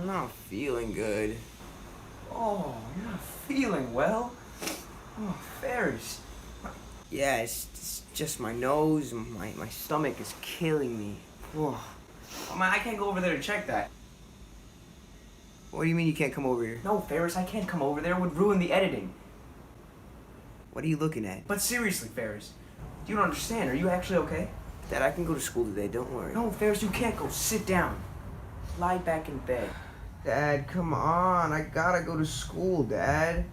not feeling good. Oh, you're not feeling well? Oh, Ferris. Yeah, it's just my nose and my stomach is killing me. Oh, man, I can't go over there to check that. What do you mean you can't come over here? No, Ferris, I can't come over there. It would ruin the editing. What are you looking at? But seriously, Ferris, you don't understand. Are you actually okay? Dad, I can go to school today, don't worry. No, Ferris, you can't go. Sit down. Lie back in bed. Dad, come on. I gotta go to school, Dad.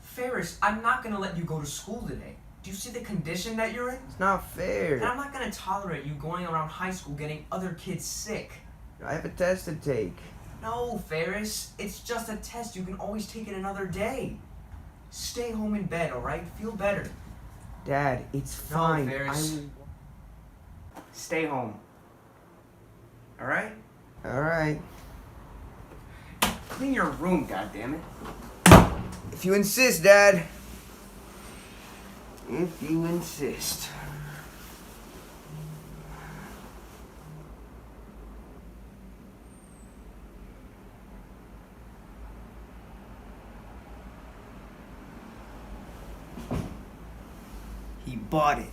Ferris, I'm not gonna let you go to school today. Do you see the condition that you're in? It's not fair. And I'm not gonna tolerate you going around high school getting other kids sick. I have a test to take. No, Ferris. It's just a test. You can always take it another day. Stay home in bed, alright? Feel better. Dad, it's fine. No, Ferris. Stay home. Alright? Alright. Clean your room, goddammit. If you insist, Dad. If you insist. He bought it.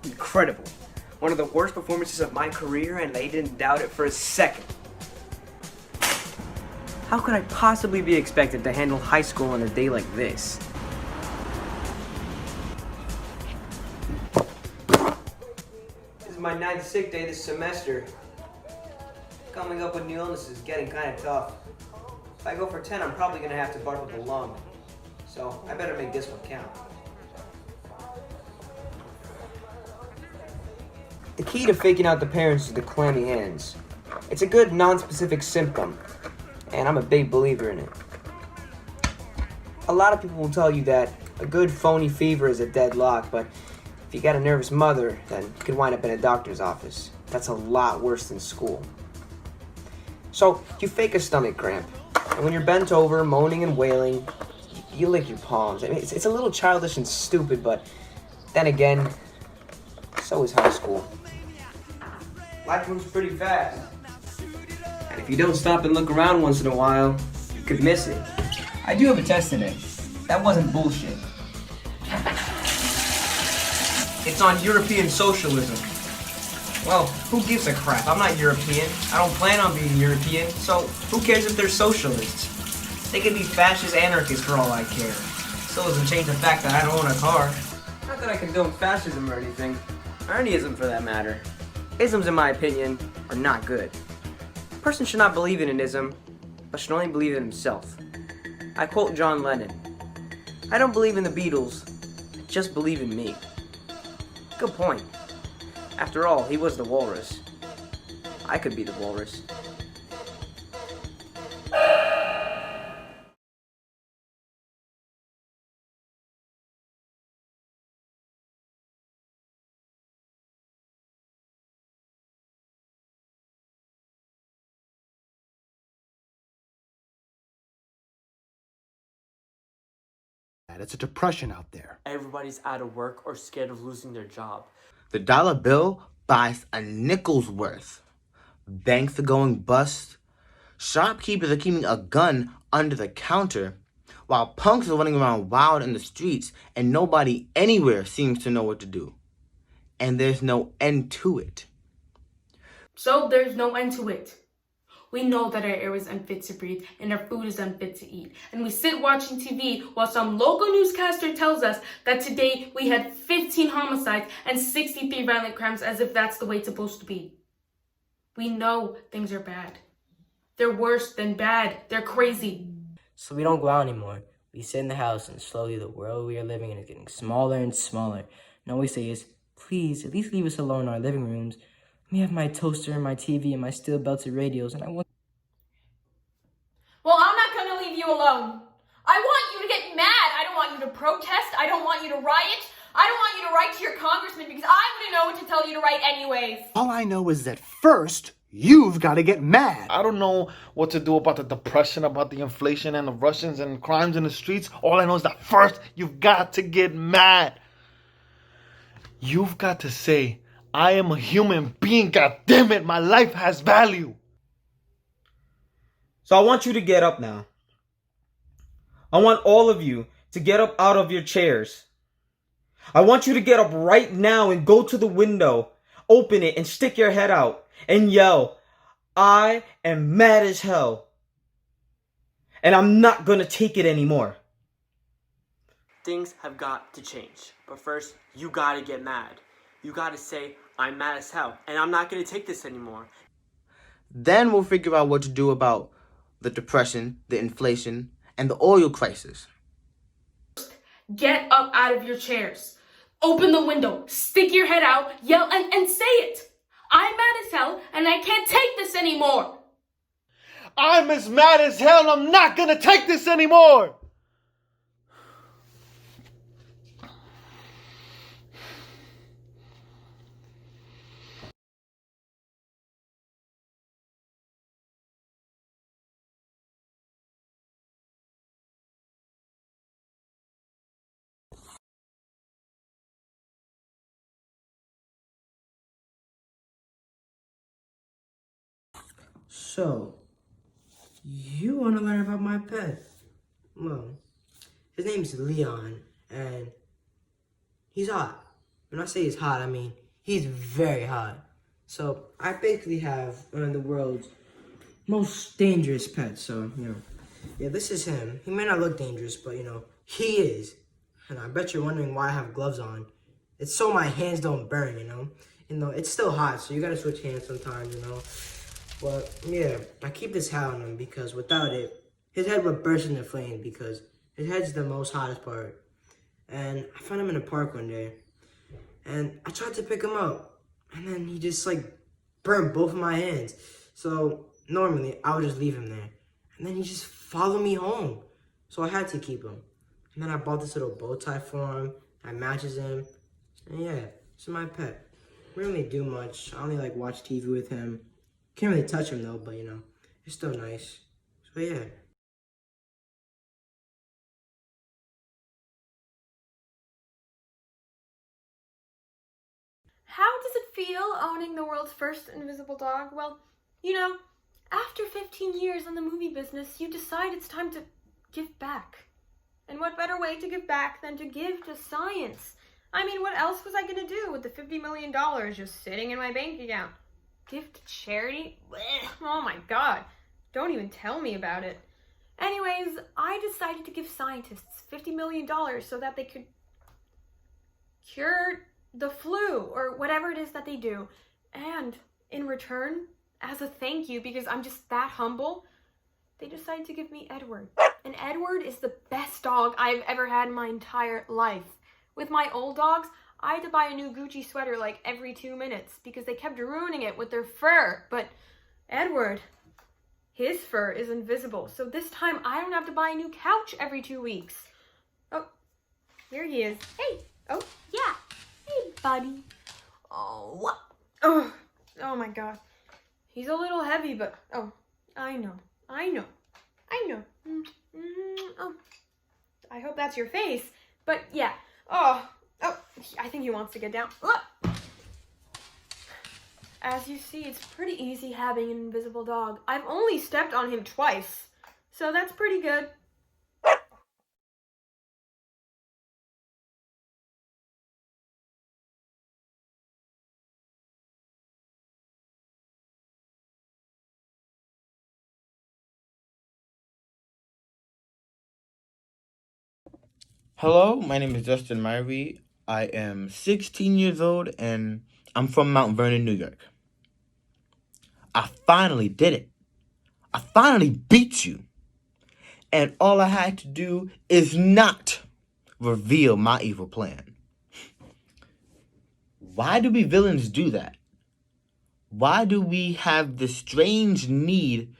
Incredible. One of the worst performances of my career, and they didn't doubt it for a second. How could I possibly be expected to handle high school on a day like this? This is my 9th sick day this semester. Coming up with new illnesses is getting kind of tough. If I go for 10, I'm probably going to have to barf up a lung. So I better make this one count. The key to faking out the parents is the clammy hands. It's a good non-specific symptom, and I'm a big believer in it. A lot of people will tell you that a good phony fever is a deadlock, but if you got a nervous mother, then you could wind up in a doctor's office. That's a lot worse than school. So you fake a stomach cramp, and when you're bent over, moaning and wailing, you lick your palms. I mean, it's a little childish and stupid, but then again, so is high school. Life moves pretty fast. And if you don't stop and look around once in a while, you could miss it. I do have a test today. That wasn't bullshit. It's on European socialism. Well, who gives a crap? I'm not European. I don't plan on being European, so who cares if they're socialists? They could be fascist anarchists for all I care. Still doesn't change the fact that I don't own a car. Not that I condone fascism or anything. Or any ism for that matter. Isms, in my opinion, are not good. A person should not believe in an ism, but should only believe in himself. I quote John Lennon. I don't believe in the Beatles, I just believe in me. Good point. After all, he was the walrus. I could be the walrus. It's a depression out there. Everybody's out of work or scared of losing their job. The dollar bill buys a nickel's worth. Banks are going bust. Shopkeepers are keeping a gun under the counter, while punks are running around wild in the streets and nobody anywhere seems to know what to do. And there's no end to it. So there's no end to it. We know that our air is unfit to breathe and our food is unfit to eat. And we sit watching TV while some local newscaster tells us that today we had 15 homicides and 63 violent crimes, as if that's the way it's supposed to be. We know things are bad. They're worse than bad. They're crazy. So we don't go out anymore. We sit in the house, and slowly the world we are living in is getting smaller and smaller. And all we say is, please, at least leave us alone in our living rooms. We have my toaster and my TV and my steel belted radios, and I want... Well, I'm not going to leave you alone. I want you to get mad. I don't want you to protest. I don't want you to riot. I don't want you to write to your congressman because I wouldn't know what to tell you to write anyways. All I know is that first, you've got to get mad. I don't know what to do about the depression, about the inflation and the Russians and crimes in the streets. All I know is that first, you've got to get mad. You've got to say, I am a human being, god damn it, my life has value. So I want you to get up now. I want all of you to get up out of your chairs. I want you to get up right now and go to the window, open it, and stick your head out and yell, I am mad as hell. And I'm not gonna take it anymore. Things have got to change. But first, you gotta get mad. You gotta say, I'm mad as hell, and I'm not gonna take this anymore. Then we'll figure out what to do about the depression, the inflation, and the oil crisis. Get up out of your chairs. Open the window, stick your head out, yell, and say it. I'm mad as hell, and I can't take this anymore. I'm as mad as hell and I'm not gonna take this anymore. So, you want to learn about my pet? Well, his name's Leon, and he's hot. When I say he's hot, I mean he's very hot. So, I basically have one of the world's most dangerous pets, so, yeah, this is him. He may not look dangerous, but, he is. And I bet you're wondering why I have gloves on. It's so my hands don't burn, it's still hot, so you gotta switch hands sometimes, But, yeah, I keep this hat on him because without it, his head would burst into flames because his head's the most hottest part. And I found him in a park one day, and I tried to pick him up, and then he just, burned both of my hands. So, normally, I would just leave him there. And then he just followed me home. So I had to keep him. And then I bought this little bow tie for him. I matches him. And yeah, this is my pet. We don't really do much. I only watch TV with him. Can't really touch him though, but it's still nice. So yeah. How does it feel owning the world's first invisible dog? Well, after 15 years in the movie business, you decide it's time to give back. And what better way to give back than to give to science? I mean, what else was I going to do with the $50 million just sitting in my bank account? Give to charity? Blech. Oh my god. Don't even tell me about it. Anyways, I decided to give scientists $50 million so that they could cure the flu or whatever it is that they do. And in return, as a thank you, because I'm just that humble, they decided to give me Edward. And Edward is the best dog I've ever had in my entire life. With my old dogs, I had to buy a new Gucci sweater every 2 minutes because they kept ruining it with their fur. But Edward, his fur is invisible. So this time I don't have to buy a new couch every 2 weeks. Oh, here he is. Hey. Oh, yeah. Hey, buddy. Oh, what? Oh my god. He's a little heavy, but I know. Oh, I hope that's your face. But yeah. Oh, I think he wants to get down. As you see, it's pretty easy having an invisible dog. I've only stepped on him twice, so that's pretty good. Hello, my name is Justin Myree. I am 16 years old and I'm from Mount Vernon, New York. I finally did it. I finally beat you. And all I had to do is not reveal my evil plan. Why do we villains do that? Why do we have this strange need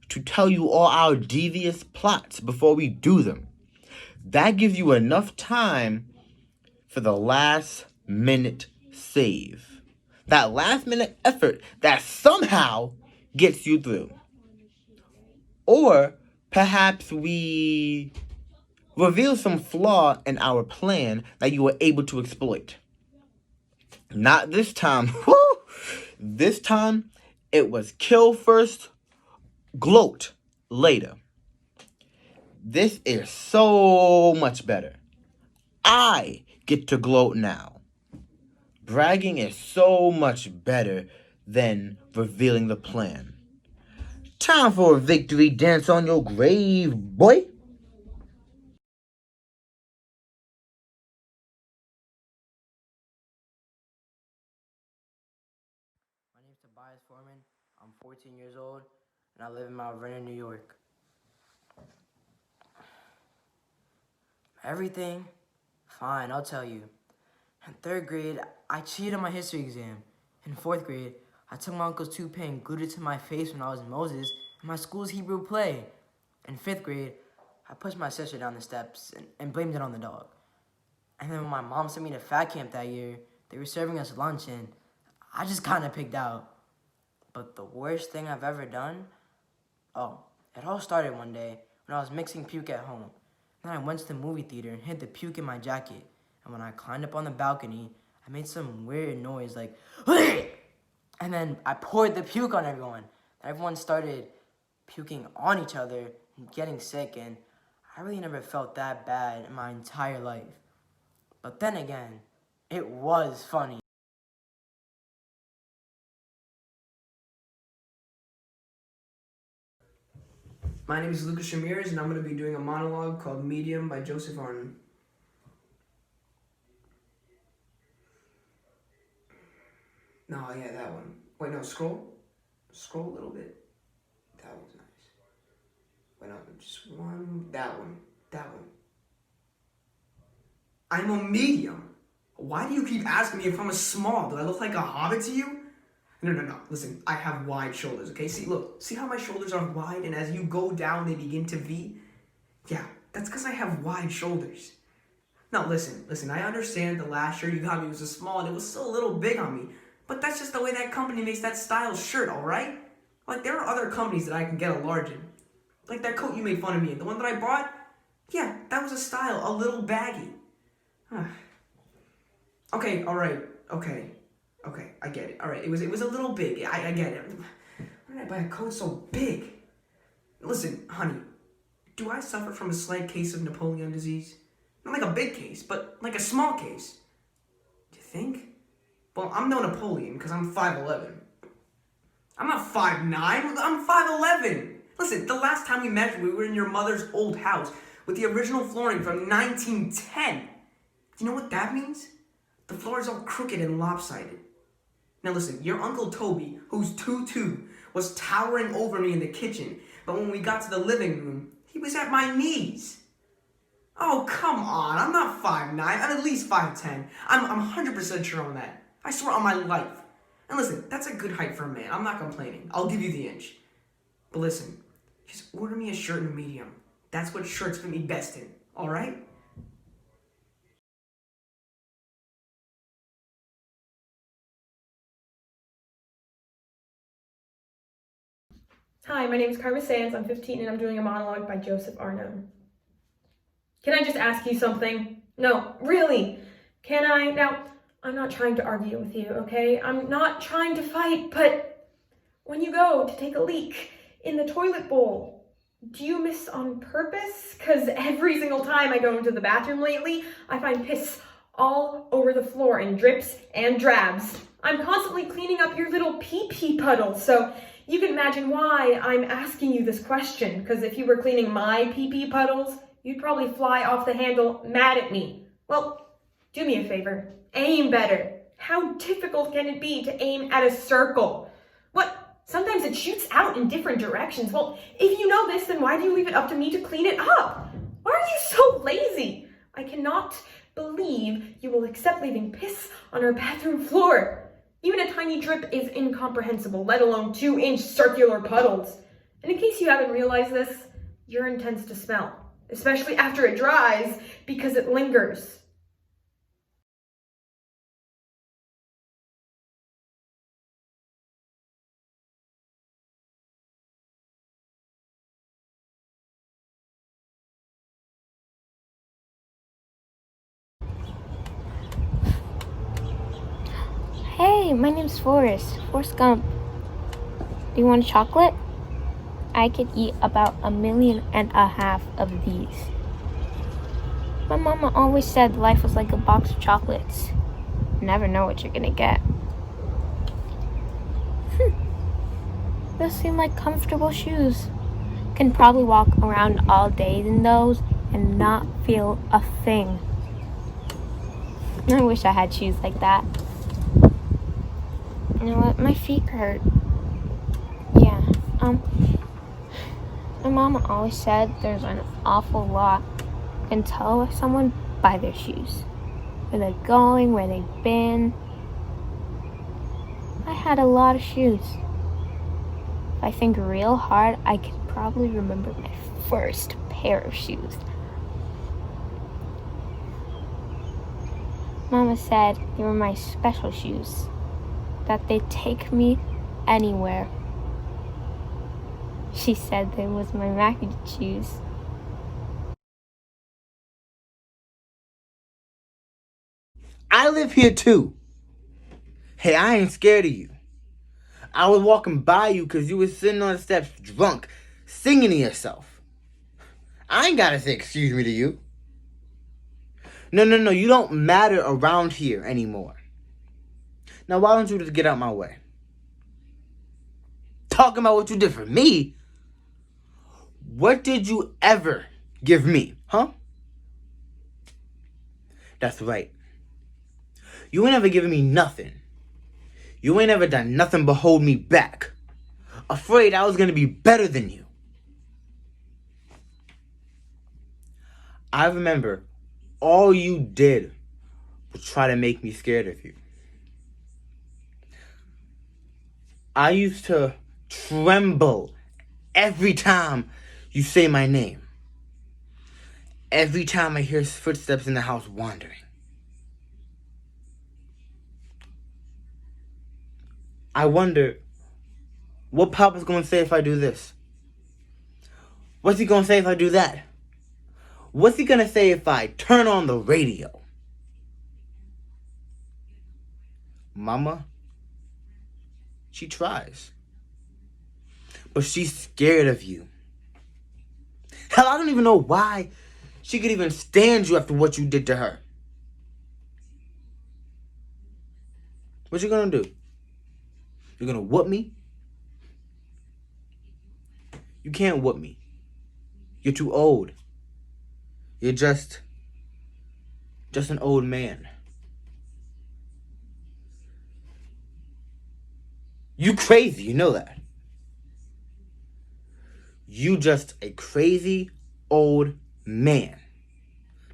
to tell you all our devious plots before we do them? That gives you enough time for the last minute save. That last minute effort that somehow gets you through. Or perhaps we reveal some flaw in our plan that you were able to exploit. Not this time. Woo! This time, it was kill first, gloat later. This is so much better. I get to gloat now. Bragging is so much better than revealing the plan. Time for a victory dance on your grave, boy. My name's Tobias Foreman. I'm 14 years old, and I live in Mount Vernon, New York. Everything? Fine, I'll tell you. In 3rd grade, I cheated on my history exam. In 4th grade, I took my uncle's toupee and glued it to my face when I was Moses in my school's Hebrew play. In 5th grade, I pushed my sister down the steps and blamed it on the dog. And then when my mom sent me to fat camp that year, they were serving us lunch and I just kind of picked out. But the worst thing I've ever done? Oh, it all started one day when I was mixing puke at home. Then I went to the movie theater and hid the puke in my jacket. And when I climbed up on the balcony, I made some weird noise like, and then I poured the puke on everyone. And everyone started puking on each other and getting sick, and I really never felt that bad in my entire life. But then again, it was funny. My name is Lucas Ramirez, and I'm going to be doing a monologue called Medium by Joseph Arnon. No, yeah, that one. Wait, no, scroll. Scroll a little bit. That one's nice. Wait, no, just one. That one. That one. I'm a medium. Why do you keep asking me if I'm a small? Do I look like a hobbit to you? No. Listen, I have wide shoulders, okay? See, look. See how my shoulders are wide, and as you go down, they begin to V? Yeah, that's because I have wide shoulders. Now, listen. I understand the last shirt you got me was a small, and it was still a little big on me. But that's just the way that company makes that style shirt, alright? Like, there are other companies that I can get a large in. Like that coat you made fun of me in. The one that I bought? Yeah, that was a style. A little baggy. Okay, alright. Okay, I get it. Alright, it was a little big. I get it. Why did I buy a coat so big? Listen, honey. Do I suffer from a slight case of Napoleon disease? Not like a big case, but like a small case. Do you think? Well, I'm no Napoleon, because I'm 5'11". I'm not 5'9", I'm 5'11". Listen, the last time we measured, we were in your mother's old house with the original flooring from 1910. Do you know what that means? The floor is all crooked and lopsided. Now listen, your Uncle Toby, who's 2'2", was towering over me in the kitchen, but when we got to the living room, he was at my knees. Oh, come on, I'm not 5'9", I'm at least 5'10". I'm 100% sure on that. I swear on my life. And listen, that's a good height for a man. I'm not complaining. I'll give you the inch. But listen, just order me a shirt in a medium. That's what shirts fit me best in, alright? Hi, my name is Carme Munoz-Sanz. I'm 15 and I'm doing a monologue by Joseph Arnon. Can I just ask you something? No, really. Can I? Now, I'm not trying to argue with you, okay? I'm not trying to fight, but when you go to take a leak in the toilet bowl, do you miss on purpose? Because every single time I go into the bathroom lately, I find piss all over the floor in drips and drabs. I'm constantly cleaning up your little pee-pee puddles, so you can imagine why I'm asking you this question, because if you were cleaning my pee-pee puddles, you'd probably fly off the handle mad at me. Well, do me a favor. Aim better. How difficult can it be to aim at a circle? What? Sometimes it shoots out in different directions. Well, if you know this, then why do you leave it up to me to clean it up? Why are you so lazy? I cannot believe you will accept leaving piss on our bathroom floor. Even a tiny drip is incomprehensible, let alone 2-inch circular puddles. And in case you haven't realized this, urine tends to smell, especially after it dries, because it lingers. Hey, my name's Forrest Gump. Do you want a chocolate? I could eat about 1.5 million of these. My mama always said life was like a box of chocolates. You never know what you're gonna get. Those seem like comfortable shoes. Can probably walk around all day in those and not feel a thing. I wish I had shoes like that. You know what? My feet hurt. Yeah, my mama always said there's an awful lot you can tell someone by their shoes. Where they're going, where they've been. I had a lot of shoes. If I think real hard, I can probably remember my first pair of shoes. Mama said they were my special shoes, that they'd take me anywhere. She said they was my Mackie shoes. I live here too. Hey, I ain't scared of you. I was walking by you because you was sitting on the steps drunk, singing to yourself. I ain't gotta say excuse me to you. No, you don't matter around here anymore. Now why don't you just get out my way? Talking about what you did for me? What did you ever give me, huh? That's right. You ain't ever given me nothing. You ain't ever done nothing but hold me back. Afraid I was gonna be better than you. I remember all you did was try to make me scared of you. I used to tremble every time you say my name. Every time I hear footsteps in the house wandering. I wonder what Papa's gonna say if I do this. What's he gonna say if I do that? What's he gonna say if I turn on the radio? Mama, she tries. But she's scared of you. Hell, I don't even know why she could even stand you after what you did to her. What you gonna do? You're gonna whoop me? You can't whoop me. You're too old. You're just an old man. You crazy, you know that. You just a crazy old man.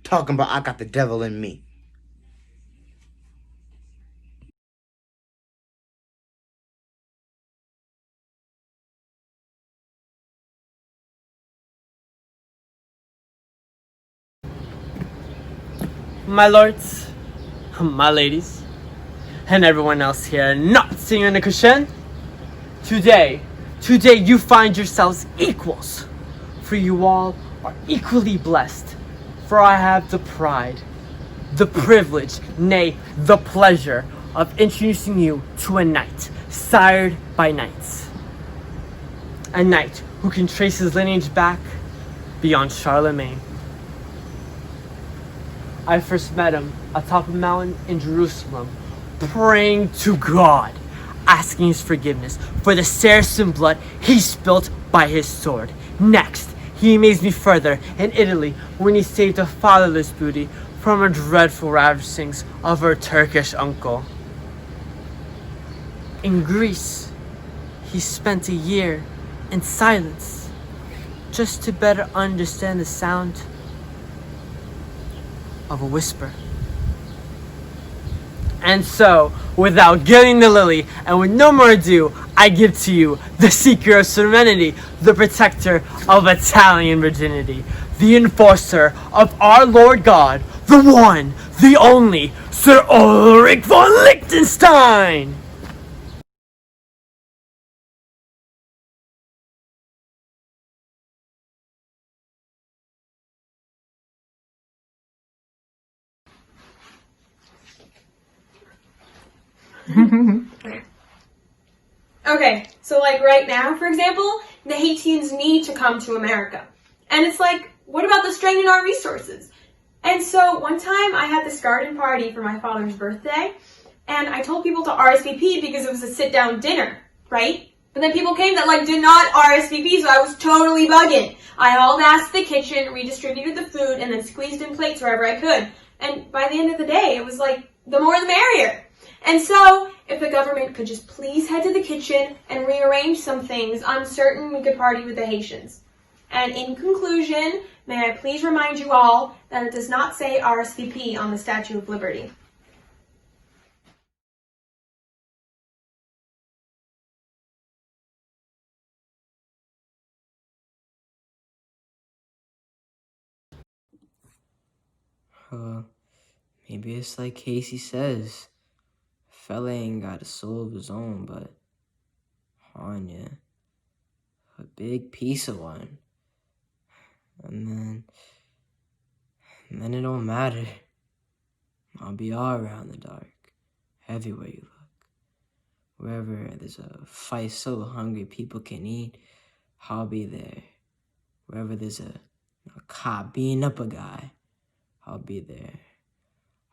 Talking about I got the devil in me. My lords, my ladies, and everyone else here not sitting on the cushion, today you find yourselves equals, for you all are equally blessed, for I have the pride, the privilege, nay, the pleasure of introducing you to a knight, sired by knights. A knight who can trace his lineage back beyond Charlemagne. I first met him atop a mountain in Jerusalem, praying to God, asking his forgiveness for the Saracen blood he spilt by his sword. Next, he amazed me further in Italy when he saved a fatherless beauty from the dreadful ravishings of her Turkish uncle. In Greece, he spent a year in silence, just to better understand the sound of a whisper. And so, without gilding the lily, and with no more ado, I give to you the seeker of serenity, the protector of Italian virginity, the enforcer of our Lord God, the one, the only, Sir Ulrich von Liechtenstein! Okay, so like right now, for example, the Haitians need to come to America. And it's like, what about the strain in our resources? And so one time I had this garden party for my father's birthday, and I told people to RSVP because it was a sit-down dinner, right? But then people came that like did not RSVP, so I was totally bugging. I hauled ass to the kitchen, redistributed the food, and then squeezed in plates wherever I could. And by the end of the day, it was like, the more the merrier. And so, if the government could just please head to the kitchen and rearrange some things, I'm certain we could party with the Haitians. And in conclusion, may I please remind you all that it does not say RSVP on the Statue of Liberty. Maybe it's like Casey says. Fella ain't got a soul of his own, but Anya, a big piece of one. And then it don't matter. I'll be all around the dark, everywhere you look. Wherever there's a fight so hungry people can eat, I'll be there. Wherever there's a cop beating up a guy, I'll be there.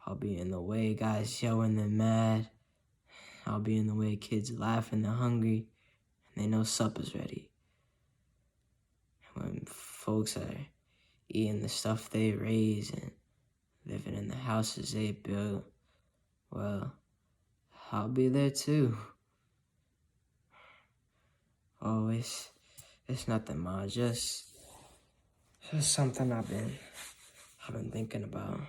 I'll be in the way guys yell when they're mad. I'll be in the way kids laugh when they're hungry and they know supper's ready. When folks are eating the stuff they raise and living in the houses they build, well, I'll be there too. Oh, it's nothing, Ma. Just something I've been thinking about.